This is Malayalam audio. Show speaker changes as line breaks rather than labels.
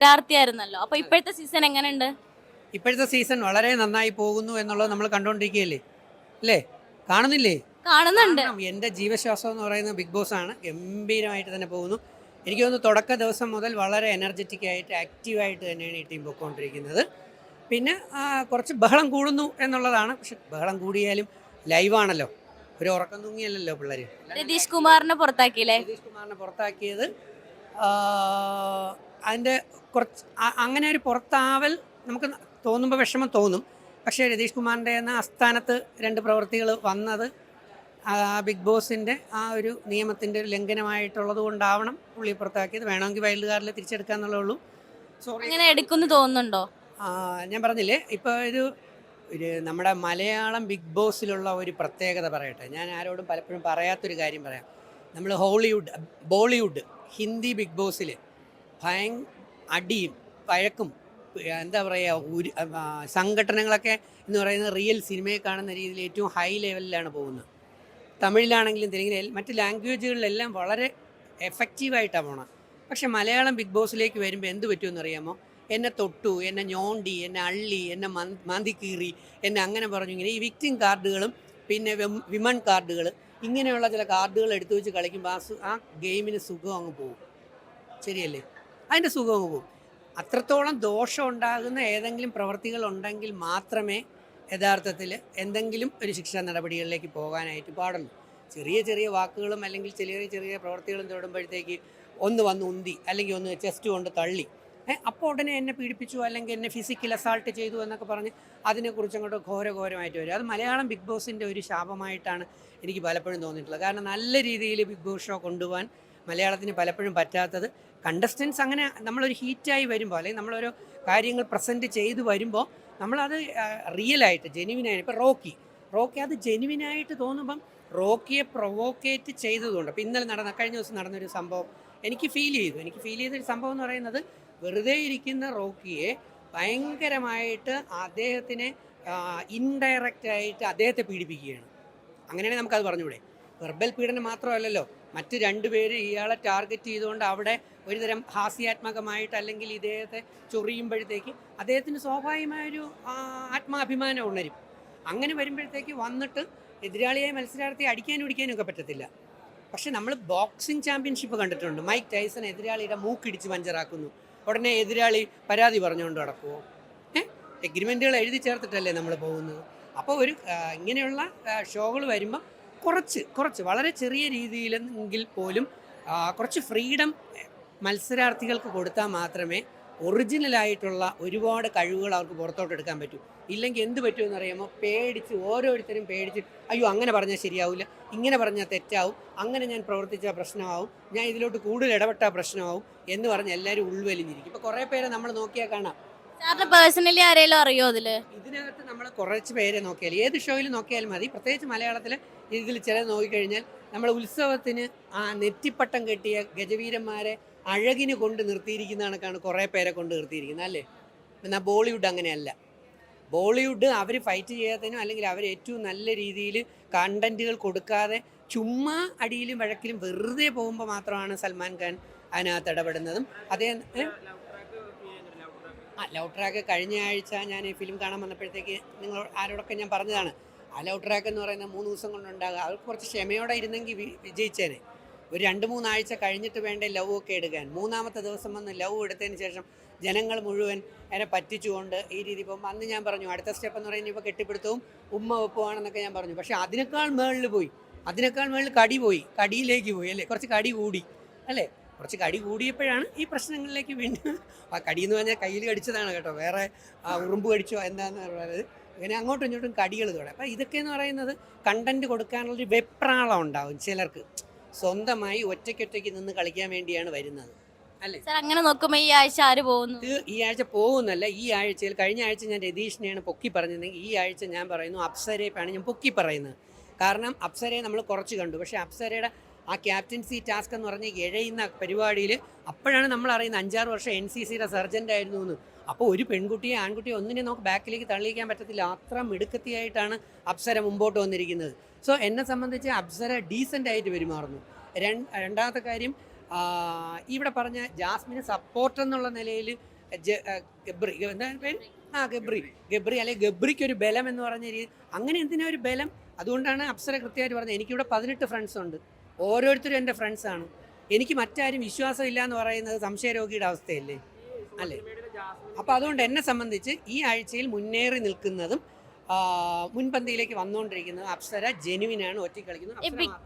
മത്സരാർത്ഥിയായിരുന്നല്ലോ. അപ്പൊ ഇപ്പോഴത്തെ സീസൺ എങ്ങനെയുണ്ട്?
ഇപ്പോഴത്തെ സീസൺ വളരെ നന്നായി പോകുന്നു എന്നുള്ളത് നമ്മൾ കണ്ടുകൊണ്ടിരിക്കുകയല്ലേ, അല്ലേ? കാണുന്നില്ലേ?
കാണുന്നുണ്ട്.
കാരണം എൻ്റെ ജീവശ്വാസം എന്ന് പറയുന്നത് ബിഗ് ബോസ് ആണ്. ഗംഭീരമായിട്ട് തന്നെ പോകുന്നു. എനിക്ക് തോന്നുന്നു തുടക്ക ദിവസം മുതൽ വളരെ എനർജറ്റിക് ആയിട്ട് ആക്റ്റീവായിട്ട് തന്നെയാണ് ഈ ടീം പോയിക്കൊണ്ടിരിക്കുന്നത്. പിന്നെ കുറച്ച് ബഹളം കൂടുന്നു എന്നുള്ളതാണ്. പക്ഷെ ബഹളം കൂടിയാലും ലൈവാണല്ലോ, ഒരു ഉറക്കം തൂങ്ങിയല്ലോ പിള്ളേർ.
രതീഷ് കുമാറിനെ പുറത്താക്കിയില്ലേ?
നിതീഷ് കുമാറിനെ പുറത്താക്കിയത് ആ, അതിൻ്റെ കുറച്ച് അങ്ങനെ ഒരു പുറത്താവൽ നമുക്ക് തോന്നുമ്പോൾ വിഷമം തോന്നും. പക്ഷേ രതീഷ് കുമാറിൻ്റെ എന്ന ആസ്ഥാനത്ത് രണ്ട് പ്രവൃത്തികൾ വന്നത് ബിഗ് ബോസിൻ്റെ ആ ഒരു നിയമത്തിൻ്റെ ഒരു ലംഘനമായിട്ടുള്ളത് കൊണ്ടാവണം പുള്ളി പുറത്താക്കിയത്. വേണമെങ്കിൽ വൈൽഡ് കാർഡിൽ തിരിച്ചെടുക്കാന്നുള്ളേ ഉള്ളൂ. സോറി,
അങ്ങനെ എടുക്കുന്നു തോന്നുന്നുണ്ടോ?
ഞാൻ പറഞ്ഞില്ലേ, ഇപ്പോൾ ഒരു നമ്മുടെ മലയാളം ബിഗ് ബോസിലുള്ള ഒരു പ്രത്യേകത പറയട്ടെ. ഞാൻ ആരോടും പലപ്പോഴും പറയാത്തൊരു കാര്യം പറയാം. നമ്മൾ ഹോളിവുഡ്, ബോളിവുഡ്, ഹിന്ദി ബിഗ് ബോസിൽ അടിയും വഴക്കും എന്താ പറയുക, സംഘടനകളൊക്കെ എന്ന് പറയുന്നത് റിയൽ സിനിമയെ കാണുന്ന രീതിയിൽ ഏറ്റവും ഹൈ ലെവലിലാണ് പോകുന്നത്. തമിഴിലാണെങ്കിലും തെലുങ്കിലും മറ്റ് ലാംഗ്വേജുകളിലെല്ലാം വളരെ എഫക്റ്റീവായിട്ടാണ് പോകണം. പക്ഷെ മലയാളം ബിഗ് ബോസിലേക്ക് വരുമ്പോൾ എന്ത് പറ്റുമെന്ന് അറിയാമോ? എന്നെ തൊട്ടു, എന്നെ ഞോണ്ടി, എന്നെ അള്ളി, എന്നെ മാന്തിക്കീറി, എന്നെ അങ്ങനെ പറഞ്ഞു, ഇങ്ങനെ ഈ വിക്ടിം കാർഡുകളും പിന്നെ വിമൺ കാർഡുകൾ, ഇങ്ങനെയുള്ള ചില കാർഡുകൾ എടുത്തു വെച്ച് കളിക്കുമ്പോൾ ആ ഗെയിമിന് സുഖം അങ്ങ് പോകും. ശരിയല്ലേ? അതിൻ്റെ സുഖം അങ്ങ് പോകും. അത്രത്തോളം ദോഷം ഉണ്ടാകുന്ന ഏതെങ്കിലും പ്രവൃത്തികൾ ഉണ്ടെങ്കിൽ മാത്രമേ യഥാർത്ഥത്തിൽ എന്തെങ്കിലും ഒരു ശിക്ഷാ നടപടികളിലേക്ക് പോകാനായിട്ട് പാടുള്ളൂ. ചെറിയ ചെറിയ വാക്കുകളും അല്ലെങ്കിൽ ചെറിയ ചെറിയ പ്രവൃത്തികളും തൊടുമ്പോഴത്തേക്ക് ഒന്ന് വന്ന് ഉന്തി അല്ലെങ്കിൽ ഒന്ന് ചെസ്റ്റ് കൊണ്ട് തള്ളി, അപ്പോൾ ഉടനെ എന്നെ പീഡിപ്പിച്ചു അല്ലെങ്കിൽ എന്നെ ഫിസിക്കൽ അസാൾട്ട് ചെയ്തു എന്നൊക്കെ പറഞ്ഞ് അതിനെക്കുറിച്ച് അങ്ങോട്ട് ഘോരഘോരമായിട്ട് വരും. അത് മലയാളം ബിഗ് ബോസിൻ്റെ ഒരു ശാപമായിട്ടാണ് എനിക്ക് പലപ്പോഴും തോന്നിയിട്ടുള്ളത്. കാരണം നല്ല രീതിയിൽ ബിഗ് ബോസ് ഷോ കൊണ്ടുപോകാൻ മലയാളത്തിന് പലപ്പോഴും പറ്റാത്തത്, കണ്ടസ്റ്റൻസ് അങ്ങനെ നമ്മളൊരു ഹീറ്റായി വരുമ്പോൾ അല്ലെങ്കിൽ നമ്മളൊരു കാര്യങ്ങൾ പ്രസൻറ്റ് ചെയ്തു വരുമ്പോൾ നമ്മളത് റിയലായിട്ട് ജെനുവിനായിട്ട്, ഇപ്പോൾ റോക്കി അത് ജെനുവിനായിട്ട് തോന്നുമ്പം റോക്കിയെ പ്രൊവോക്കേറ്റ് ചെയ്തതുകൊണ്ട്, അപ്പോൾ ഇന്നലെ കഴിഞ്ഞ ദിവസം നടന്നൊരു സംഭവം എനിക്ക് ഫീൽ ചെയ്തൊരു സംഭവം എന്ന് പറയുന്നത്, വെറുതെ ഇരിക്കുന്ന റോക്കിയെ ഭയങ്കരമായിട്ട് അദ്ദേഹത്തിനെ ഇൻഡയറക്റ്റായിട്ട് അദ്ദേഹത്തെ പീഡിപ്പിക്കുകയാണ്. അങ്ങനെയാണെങ്കിൽ നമുക്കത് പറഞ്ഞുകൂടെ? വെർബൽ പീഡനം മാത്രമല്ലല്ലോ, മറ്റ് രണ്ടുപേര് ഇയാളെ ടാർഗറ്റ് ചെയ്തുകൊണ്ട് അവിടെ ഒരുതരം ഹാസ്യാത്മകമായിട്ട് അല്ലെങ്കിൽ ഇദ്ദേഹത്തെ ചൊറിയുമ്പോഴത്തേക്ക് അദ്ദേഹത്തിന് സ്വാഭാവികമായൊരു ആത്മാഭിമാനം ഉണരും. അങ്ങനെ വരുമ്പോഴത്തേക്ക് വന്നിട്ട് എതിരാളിയായ മത്സരാർത്ഥിയെ അടിക്കാനും ഇടിക്കാനും ഒക്കെ പറ്റത്തില്ല. പക്ഷെ നമ്മൾ ബോക്സിംഗ് ചാമ്പ്യൻഷിപ്പ് കണ്ടിട്ടുണ്ട്. മൈക്ക് ടൈസൺ എതിരാളിയുടെ മൂക്കിടിച്ച് പഞ്ചറാക്കുന്നു, ഉടനെ എതിരാളി പരാതി പറഞ്ഞുകൊണ്ട് നടക്കുമോ? എഗ്രിമെൻറ്റുകൾ എഴുതി ചേർത്തിട്ടല്ലേ നമ്മൾ പോകുന്നത്. അപ്പോൾ ഇങ്ങനെയുള്ള ഷോകൾ വരുമ്പോൾ കുറച്ച് വളരെ ചെറിയ രീതിയിലെങ്കിൽ പോലും കുറച്ച് ഫ്രീഡം മത്സരാർത്ഥികൾക്ക് കൊടുത്താൽ മാത്രമേ ഒറിജിനലായിട്ടുള്ള ഒരുപാട് കഴിവുകൾ അവർക്ക് പുറത്തോട്ട് എടുക്കാൻ പറ്റൂ. ഇല്ലെങ്കിൽ എന്ത് പറ്റുമെന്ന് അറിയാമോ? ഓരോരുത്തരും പേടിച്ച്, അയ്യോ അങ്ങനെ പറഞ്ഞാൽ ശരിയാവില്ല, ഇങ്ങനെ പറഞ്ഞാൽ തെറ്റാവും, അങ്ങനെ ഞാൻ പ്രവർത്തിച്ചാൽ പ്രശ്നമാവും, ഞാൻ ഇതിലോട്ട് കൂടുതൽ ഇടപെട്ടാൽ പ്രശ്നമാവും എന്ന് പറഞ്ഞ് എല്ലാവരും ഉൾവലിഞ്ഞിരിക്കും. ഇപ്പോൾ കുറേ പേരെ നമ്മൾ നോക്കിയാൽ കാണാം.
സാറിന് പേഴ്സണലി ആരെങ്കിലും അറിയോ
ഇതിനകത്ത് നമ്മൾ കുറച്ച് പേരെ നോക്കിയാൽ, ഏത് ഷോയിൽ നോക്കിയാലും മതി, പ്രത്യേകിച്ച് മലയാളത്തിൽ ഇതിൽ ചിലത് നോക്കിക്കഴിഞ്ഞാൽ നമ്മൾ ഉത്സവത്തിന് നെറ്റിപ്പട്ടം കെട്ടിയ ഗജവീരന്മാരെ അഴകിന് കൊണ്ട് നിർത്തിയിരിക്കുന്ന കണക്കാണ് കുറേ പേരെ കൊണ്ട് നിർത്തിയിരിക്കുന്നത്, അല്ലേ? എന്നാൽ ബോളിവുഡ് അങ്ങനെയല്ല. ബോളിവുഡ് അവർ ഫൈറ്റ് ചെയ്യാത്തതിനും അല്ലെങ്കിൽ അവർ ഏറ്റവും നല്ല രീതിയിൽ കണ്ടൻറ്റുകൾ കൊടുക്കാതെ ചുമ്മാ അടിയിലും വഴക്കിലും വെറുതെ പോകുമ്പോൾ മാത്രമാണ് സൽമാൻ ഖാൻ അതിനകത്ത് ഇടപെടുന്നതും. ലവ് ട്രാക്ക് കഴിഞ്ഞ ആഴ്ച ഞാൻ ഈ ഫിലിം കാണാൻ വന്നപ്പോഴത്തേക്ക് നിങ്ങൾ ആരോടൊക്കെ ഞാൻ പറഞ്ഞതാണ്, ആ ലവ് ട്രാക്ക് എന്ന് പറയുന്നത് 3 ദിവസം കൊണ്ടുണ്ടാകുക. അവർ കുറച്ച് ക്ഷമയോടെ ഇരുന്നെങ്കിൽ വിജയിച്ചേനെ. ഒരു 2-3 ആഴ്ച കഴിഞ്ഞിട്ട് വേണ്ടേ ലവ് ഒക്കെ എടുക്കാൻ. 3-ാമത്തെ ദിവസം വന്ന് ലവ് എടുത്തതിന് ശേഷം ജനങ്ങൾ മുഴുവൻ എന്നെ പറ്റിച്ചുകൊണ്ട് ഈ രീതി പോകുമ്പോൾ അന്ന് ഞാൻ പറഞ്ഞു, അടുത്ത സ്റ്റെപ്പ് എന്ന് പറയുന്നത് ഇപ്പോൾ കെട്ടിപ്പിടുത്തവും ഉമ്മ വെപ്പുവാണെന്നൊക്കെ ഞാൻ പറഞ്ഞു. പക്ഷേ അതിനേക്കാൾ മേളിൽ കടിയിലേക്ക് പോയി, അല്ലേ? കുറച്ച് കടി കൂടി, അല്ലേ? കുറച്ച് കടി കൂടിയപ്പോഴാണ് ഈ പ്രശ്നങ്ങളിലേക്ക് വീണ്ടും. ആ കടി എന്ന് പറഞ്ഞാൽ കയ്യിൽ കടിച്ചതാണ് കേട്ടോ, വേറെ ഉറുമ്പ് കടിച്ചോ എന്താണെന്ന് പറയുന്നത്. ഇങ്ങനെ അങ്ങോട്ടും ഇങ്ങോട്ടും കടികൾ തുടങ്ങി. അപ്പോൾ ഇതൊക്കെ എന്ന് പറയുന്നത് കണ്ടൻറ്റ് കൊടുക്കാനുള്ളൊരു വെപ്രാളം ഉണ്ടാവും ചിലർക്ക്. സ്വന്തമായി ഒറ്റയ്ക്കൊറ്റയ്ക്ക് നിന്ന് കളിക്കാൻ വേണ്ടിയാണ് വരുന്നത്, അല്ലേ?
അങ്ങനെ നോക്കുമ്പോൾ ഈ ആഴ്ച ആര് പോകുന്നു?
ഈ ആഴ്ച പോകുന്നല്ല, ഈ ആഴ്ചയിൽ, കഴിഞ്ഞ ആഴ്ച ഞാൻ രതീഷിനെയാണ് പൊക്കി പറഞ്ഞതെങ്കിൽ ഈ ആഴ്ച ഞാൻ പറയുന്നു അപ്സരയാണ് ഞാൻ പൊക്കി പറയുന്നത്. കാരണം അപ്സരയെ നമ്മൾ കുറച്ച് കണ്ടു, പക്ഷേ അപ്സരയുടെ ആ ക്യാപ്റ്റൻസി ടാസ്ക് എന്ന് പറഞ്ഞ് എഴയുന്ന പരിപാടിയിൽ അപ്പോഴാണ് നമ്മൾ അറിയുന്നത് 5-6 വർഷം NCCയുടെ സർജൻ്റ് ആയിരുന്നു എന്ന്. അപ്പോൾ ഒരു പെൺകുട്ടിയെ ആൺകുട്ടിയെ ഒന്നിനെ നമുക്ക് ബാക്കിലേക്ക് തള്ളിക്കാൻ പറ്റത്തില്ല. അത്ര മിടുക്കത്തിയായിട്ടാണ് അപ്സര മുമ്പോട്ട് വന്നിരിക്കുന്നത്. സോ എന്നെ സംബന്ധിച്ച് അപ്സര ഡീസൻ്റ് ആയിട്ട് പെരുമാറുന്നു. രണ്ടാമത്തെ കാര്യം, ഇവിടെ പറഞ്ഞ ജാസ്മിന് സപ്പോർട്ട് എന്നുള്ള നിലയിൽ ഗബ്രി എന്താ പേര്? ഗബ്രി അല്ലെങ്കിൽ ഗബ്രിക്ക് ഒരു ബലം എന്ന് പറഞ്ഞ രീതി. അങ്ങനെ എന്തിനാ ഒരു ബലം? അതുകൊണ്ടാണ് അപ്സര കൃത്യമായിട്ട് പറഞ്ഞത്. എനിക്കിവിടെ 18 ഫ്രണ്ട്സ് ഉണ്ട്, ഓരോരുത്തരും എൻ്റെ ഫ്രണ്ട്സാണ്. എനിക്ക് മറ്റാരും വിശ്വാസം ഇല്ല എന്ന് പറയുന്നത് സംശയരോഗിയുടെ അവസ്ഥയല്ലേ അല്ലേ? അപ്പോൾ അതുകൊണ്ട് എന്നെ സംബന്ധിച്ച് ഈ ആഴ്ചയിൽ മുന്നേറി നിൽക്കുന്നതും മുൻപന്തിയിലേക്ക് വന്നുകൊണ്ടിരിക്കുന്നതും അപ്സര ജെനുവിനാണ്, ഒറ്റ കളിക്കുന്നത്.
ഈ ബിഗ്